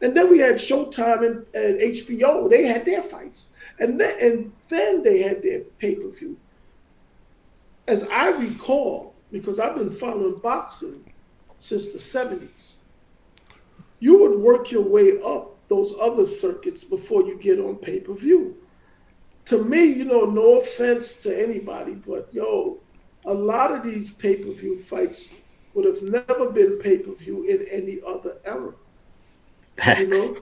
And then we had Showtime and HBO. They had their fights, and then they had their pay-per-view. As I recall, because I've been following boxing since the 70s, you would work your way up those other circuits before you get on pay-per-view. To me, no offense to anybody, but yo, a lot of these pay-per-view fights would have never been pay-per-view in any other era. You Facts. know,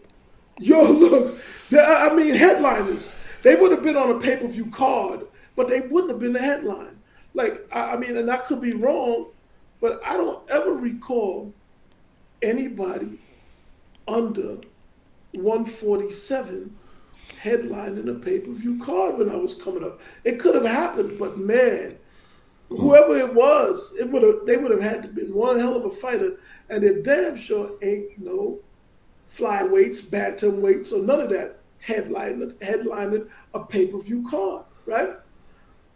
yo, look, I mean, headliners, they would have been on a pay-per-view card, but they wouldn't have been the headline. Like, I mean, and I could be wrong, but I don't ever recall anybody under 147 headlining a pay-per-view card when I was coming up. It could have happened, but man, whoever it was, they would have had to been one hell of a fighter, and it damn sure ain't no flyweights, bantamweights, or none of that headlining a pay-per-view card, right?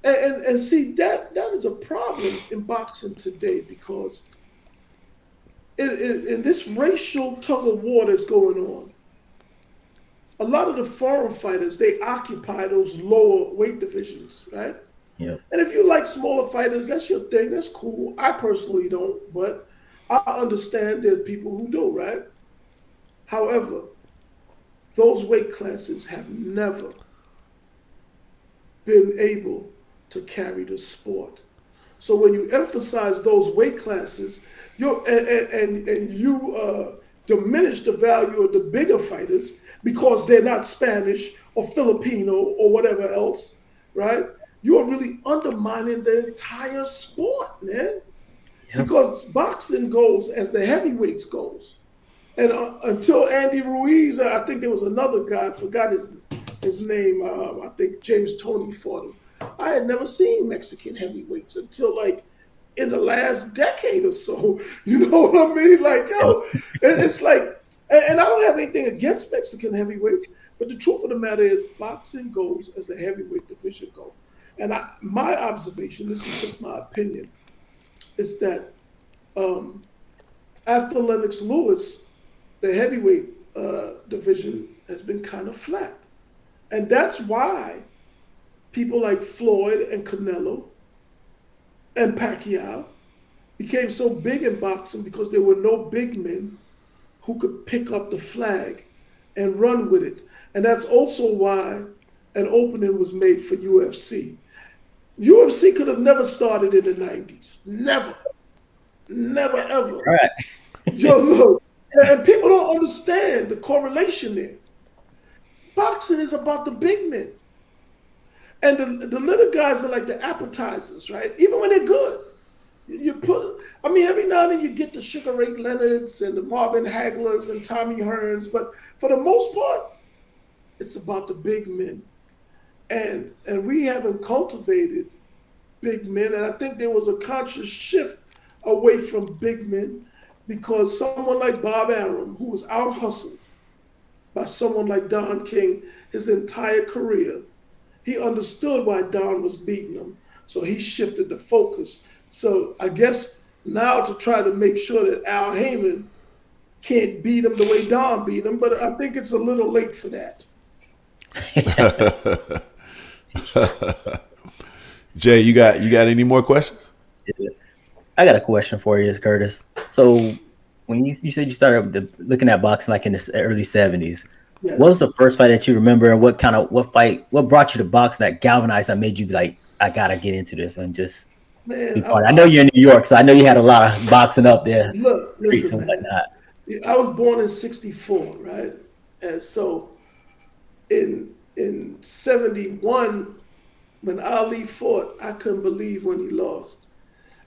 And see that is a problem in boxing today because in this racial tug of war that's going on, a lot of the foreign fighters they occupy those lower weight divisions, right? Yep. And if you like smaller fighters, that's your thing. That's cool. I personally don't, but I understand there are people who do, right? However, those weight classes have never been able to carry the sport. So when you emphasize those weight classes, and you diminish the value of the bigger fighters because they're not Spanish or Filipino or whatever else, right? You are really undermining the entire sport, man. Yep. Because boxing goes as the heavyweights goes, and until Andy Ruiz, I think there was another guy, I forgot his name. I think James Toney fought him. I had never seen Mexican heavyweights until like in the last decade or so. You know what I mean? Like, Yep. yo, it's like, and I don't have anything against Mexican heavyweights, but the truth of the matter is, boxing goes as the heavyweight division goes. And my observation, this is just my opinion, is that um, after Lennox Lewis, the heavyweight division has been kind of flat. And that's why people like Floyd and Canelo and Pacquiao became so big in boxing because there were no big men who could pick up the flag and run with it. And that's also why an opening was made for UFC. UFC could have never started in the 90s. Never. Never, ever. Right. Yo, look. And people don't understand the correlation there. Boxing is about the big men. And the little guys are like the appetizers, right? Even when they're good. You put, I mean, every now and then you get the Sugar Ray Leonards and the Marvin Haglers and Tommy Hearns, but for the most part, it's about the big men. And we haven't cultivated big men. And I think there was a conscious shift away from big men because someone like Bob Arum, who was out hustled by someone like Don King his entire career, he understood why Don was beating him. So he shifted the focus. So I guess now to try to make sure that Al Heyman can't beat him the way Don beat him, but I think it's a little late for that. Jay, you got any more questions? I got a question for you, Curtis. So when you said you started looking at boxing like in the early 70s, what was Yes. the first fight that you remember, and what brought you to boxing that galvanized that made you be like, I gotta get into this and just be Man, part of it? I know you're in New York, so I know you had a lot of boxing up there, look, streets listen, and man. whatnot. I was born in '64, right? And so in '71, when Ali fought, I couldn't believe when he lost.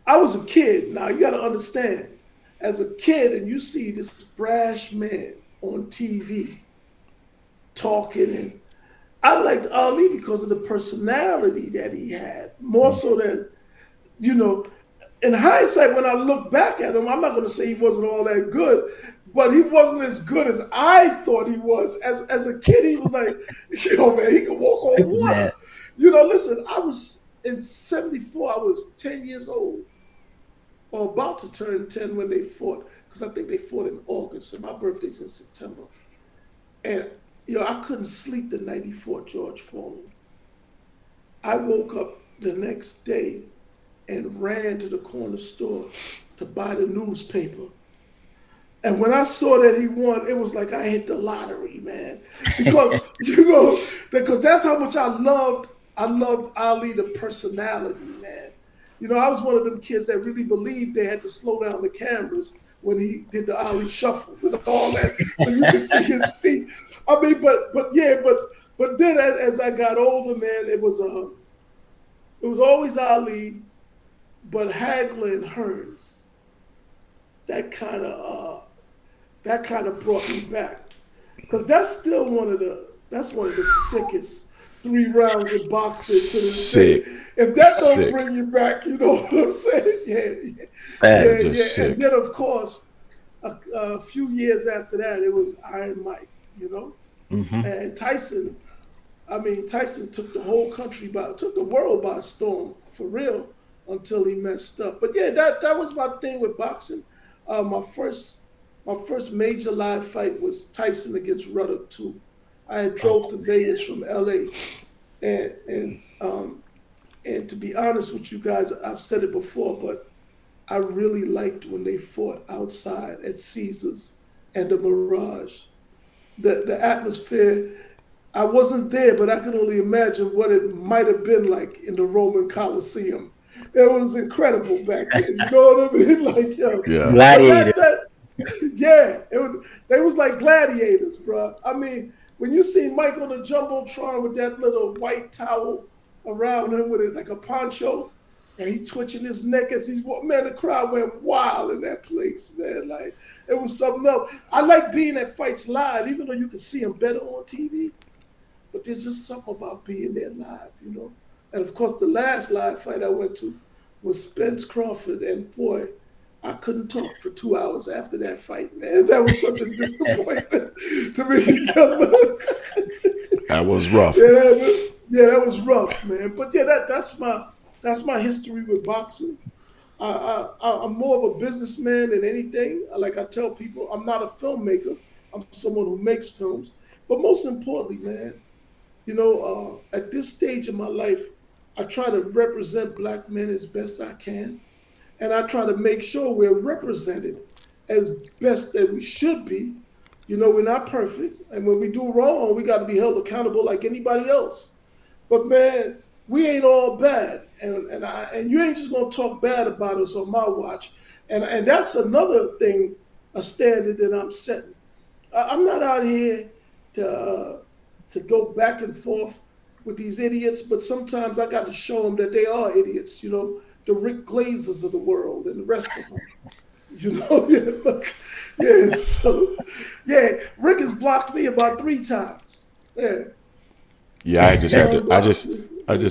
I was a kid. Now you got to understand, as a kid, and you see this brash man on TV talking, and I liked Ali because of the personality that he had, more so than you know. In hindsight, when I look back at him, I'm not going to say he wasn't all that good, but he wasn't as good as I thought he was. As a kid, he was like, yo, man, he could walk on water. Superman. Listen, I was in '74, I was 10 years old, or about to turn 10 when they fought, because I think they fought in August, and my birthday's in September. And I couldn't sleep the night he fought George Foreman. I woke up the next day and ran to the corner store to buy the newspaper. And when I saw that he won, it was like I hit the lottery, man. Because because that's how much I loved Ali, the personality, man. I was one of them kids that really believed they had to slow down the cameras when he did the Ali shuffle and all that, so you could see his feet. I mean, but then as I got older, man, it was always Ali, but Hagler and Hearns. That kind of brought me back, because that's one of the sickest 3 rounds of boxing to this day. If that don't bring you back, you know what I'm saying? Yeah. And then of course, a few years after that, it was Iron Mike. And Tyson. I mean, Tyson took the whole country took the world by storm, for real, until he messed up. But yeah, that was my thing with boxing. My first major live fight was Tyson against Ruddock 2. I had drove to Vegas from LA, and to be honest with you guys, I've said it before, but I really liked when they fought outside at Caesars and the Mirage. The atmosphere, I wasn't there, but I can only imagine what it might have been like in the Roman Colosseum. It was incredible back then. You know what I mean? Like, gladiators. They was like gladiators, bro. I mean, when you see Mike on the Jumbotron with that little white towel around him with it like a poncho, and he twitching his neck as he's walking, man, the crowd went wild in that place, man. Like, it was something else. I like being at fights live, even though you can see them better on TV. But there's just something about being there live, And of course, the last live fight I went to was Spence Crawford, and boy, I couldn't talk for 2 hours after that fight, man. That was such a disappointment to me. That was rough. That was rough, man. But yeah, that's my history with boxing. I'm more of a businessman than anything. Like I tell people, I'm not a filmmaker. I'm someone who makes films. But most importantly, man, at this stage of my life, I try to represent Black men as best I can. And I try to make sure we're represented as best that we should be. We're not perfect. And when we do wrong, we got to be held accountable like anybody else. But man, we ain't all bad. And you ain't just going to talk bad about us on my watch. And that's another thing, a standard that I'm setting. I'm not out here to go back and forth with these idiots, but sometimes I got to show them that they are idiots, the Rick Glazers of the world and the rest of them. Rick has blocked me about 3 times. Yeah, I just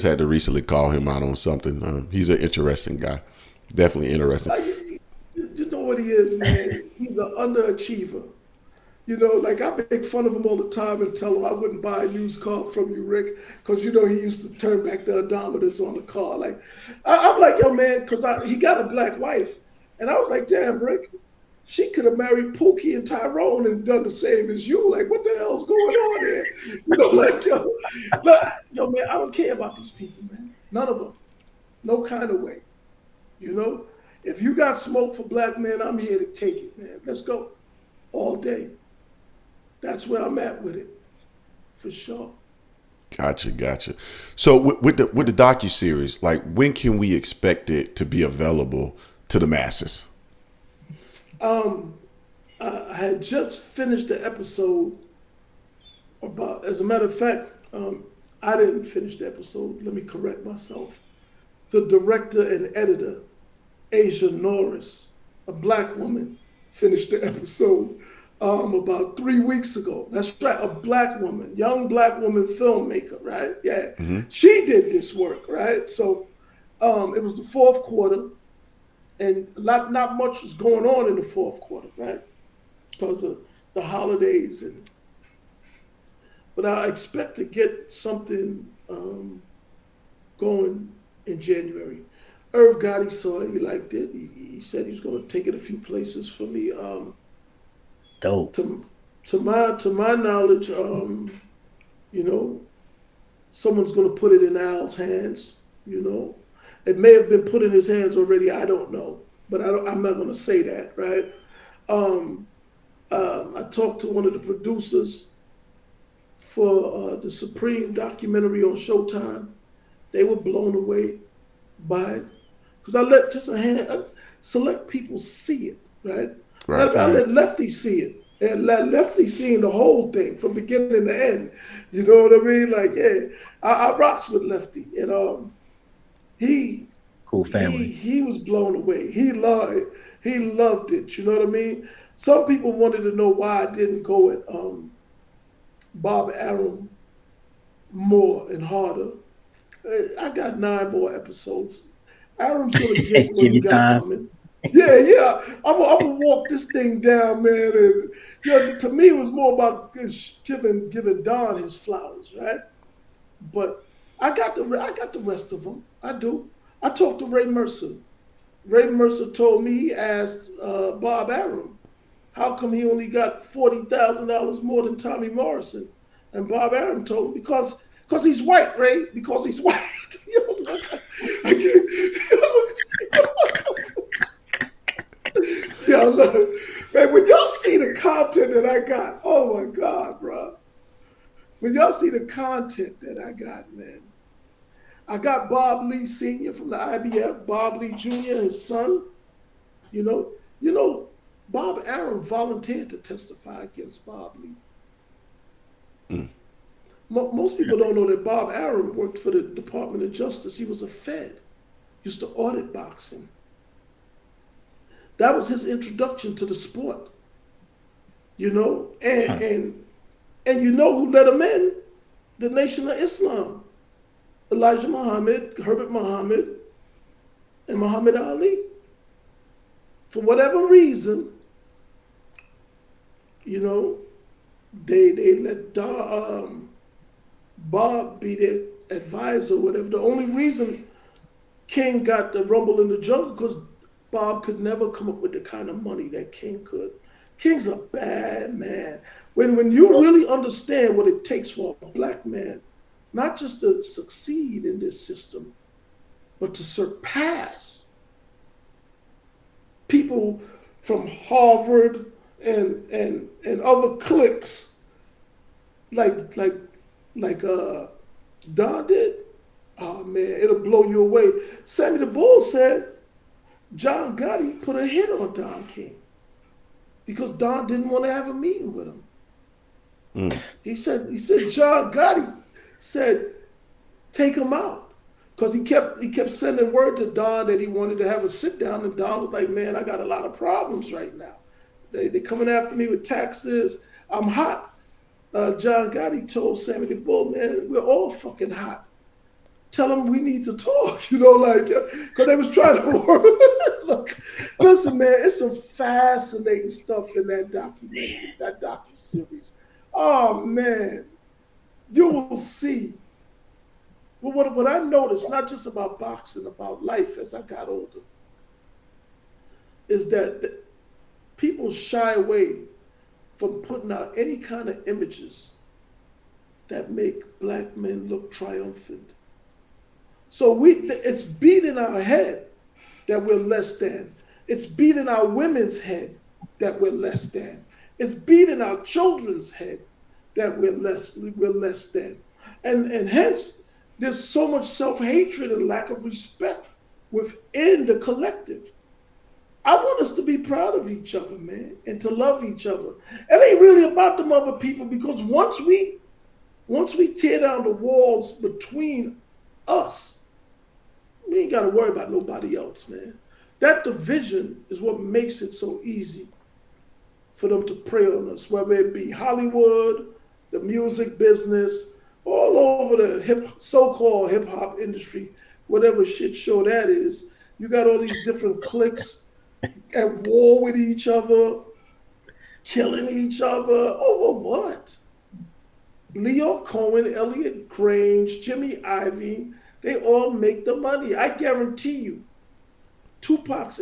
had to recently call him out on something. He's an interesting guy, definitely interesting. You know what he is, man? He's an underachiever. Like I make fun of him all the time and tell him I wouldn't buy a used car from you, Rick, because he used to turn back the odometers on the car. Like I'm like, yo, man, because he got a Black wife, and I was like, damn, Rick, she could have married Pookie and Tyrone and done the same as you. Like, what the hell's going on here? Yo, man, I don't care about these people, man. None of them, no kind of way. If you got smoke for Black men, I'm here to take it, man. Let's go, all day. That's where I'm at with it, for sure. Gotcha. So with the Docuseries, like, when can we expect it to be available to the masses? I had just finished the episode as a matter of fact, I didn't finish the episode. Let me correct myself. The director and editor, Asia Norris, a Black woman, finished the episode about 3 weeks ago. That's right, a Black woman, young Black woman filmmaker, right? Yeah, She did this work, right? So it was the 4th quarter, and not much was going on in the 4th quarter, right? Because of the holidays, but I expect to get something going in January. Irv Gotti saw it, he liked it. He said he was going to take it a few places for me. Dope. To my knowledge, you know, someone's going to put it in Al's hands. You know, it may have been put in his hands already. I don't know, but I'm not going to say that, right? Um, I talked to one of the producers for the Supreme documentary on Showtime. They were blown away by it because I let just select people see it, right? Matter of fact, I let Lefty see it. And let Lefty seeing the whole thing from beginning to end. You know what I mean? Like, yeah, I rocks with Lefty, and he Cool family. he was blown away. He loved it. You know what I mean? Some people wanted to know why I didn't go at Bob Arum more and harder. I got 9 more episodes. Arum's gonna get what Give he you got time. coming. Yeah. I'm gonna walk this thing down, man. And to me, it was more about giving Don his flowers, right? But I got the rest of them. I do. I talked to Ray Mercer. Ray Mercer told me he asked Bob Arum, how come he only got $40,000 more than Tommy Morrison? And Bob Arum told him because he's white, Ray. Because he's white. Yo, look, man, when y'all see the content that I got, oh my God, bro. When y'all see the content that I got, man. I got Bob Lee Sr. from the IBF, Bob Lee Jr., his son. You know, Bob Arum volunteered to testify against Bob Lee. Mm. Most people don't know that Bob Arum worked for the Department of Justice. He was a Fed, used to audit boxing. That was his introduction to the sport. You know, and you know who let him in? The Nation of Islam. Elijah Muhammad, Herbert Muhammad, and Muhammad Ali. For whatever reason, you know, they let Bob be their advisor or whatever. The only reason King got the Rumble in the Jungle because Bob could never come up with the kind of money that King could. King's a bad man. When you really understand what it takes for a black man, not just to succeed in this system, but to surpass people from Harvard and other cliques like Don did. Oh man, it'll blow you away. Sammy the Bull said John Gotti put a hit on Don King because Don didn't want to have a meeting with him. He said John Gotti said take him out because he kept sending word to Don that he wanted to have a sit down, and Don was like, man, I got a lot of problems right now. They coming after me with taxes. I'm hot. John Gotti told Sammy the Bull, man, we're all fucking hot. Tell them we need to talk, you know, like, because they was trying to work. Look, listen, man, it's some fascinating stuff in that documentary, that docuseries. Oh, man, you will see. Well, what I noticed, not just about boxing, about life as I got older, is that people shy away from putting out any kind of images that make black men look triumphant. So it's beat in our head that we're less than. It's beat in our women's head that we're less than. It's beat in our children's head that we're less than. And hence, there's so much self-hatred and lack of respect within the collective. I want us to be proud of each other, man, and to love each other. It ain't really about them other people because once we tear down the walls between us, we ain't got to worry about nobody else, man. That division is what makes it so easy for them to prey on us, whether it be Hollywood, the music business, all over the so-called hip-hop industry, whatever shit show that is. You got all these different cliques at war with each other, killing each other. Over what? Leo Cohen, Elliot Grange, Jimmy Iovine, they all make the money. I guarantee you, Tupac's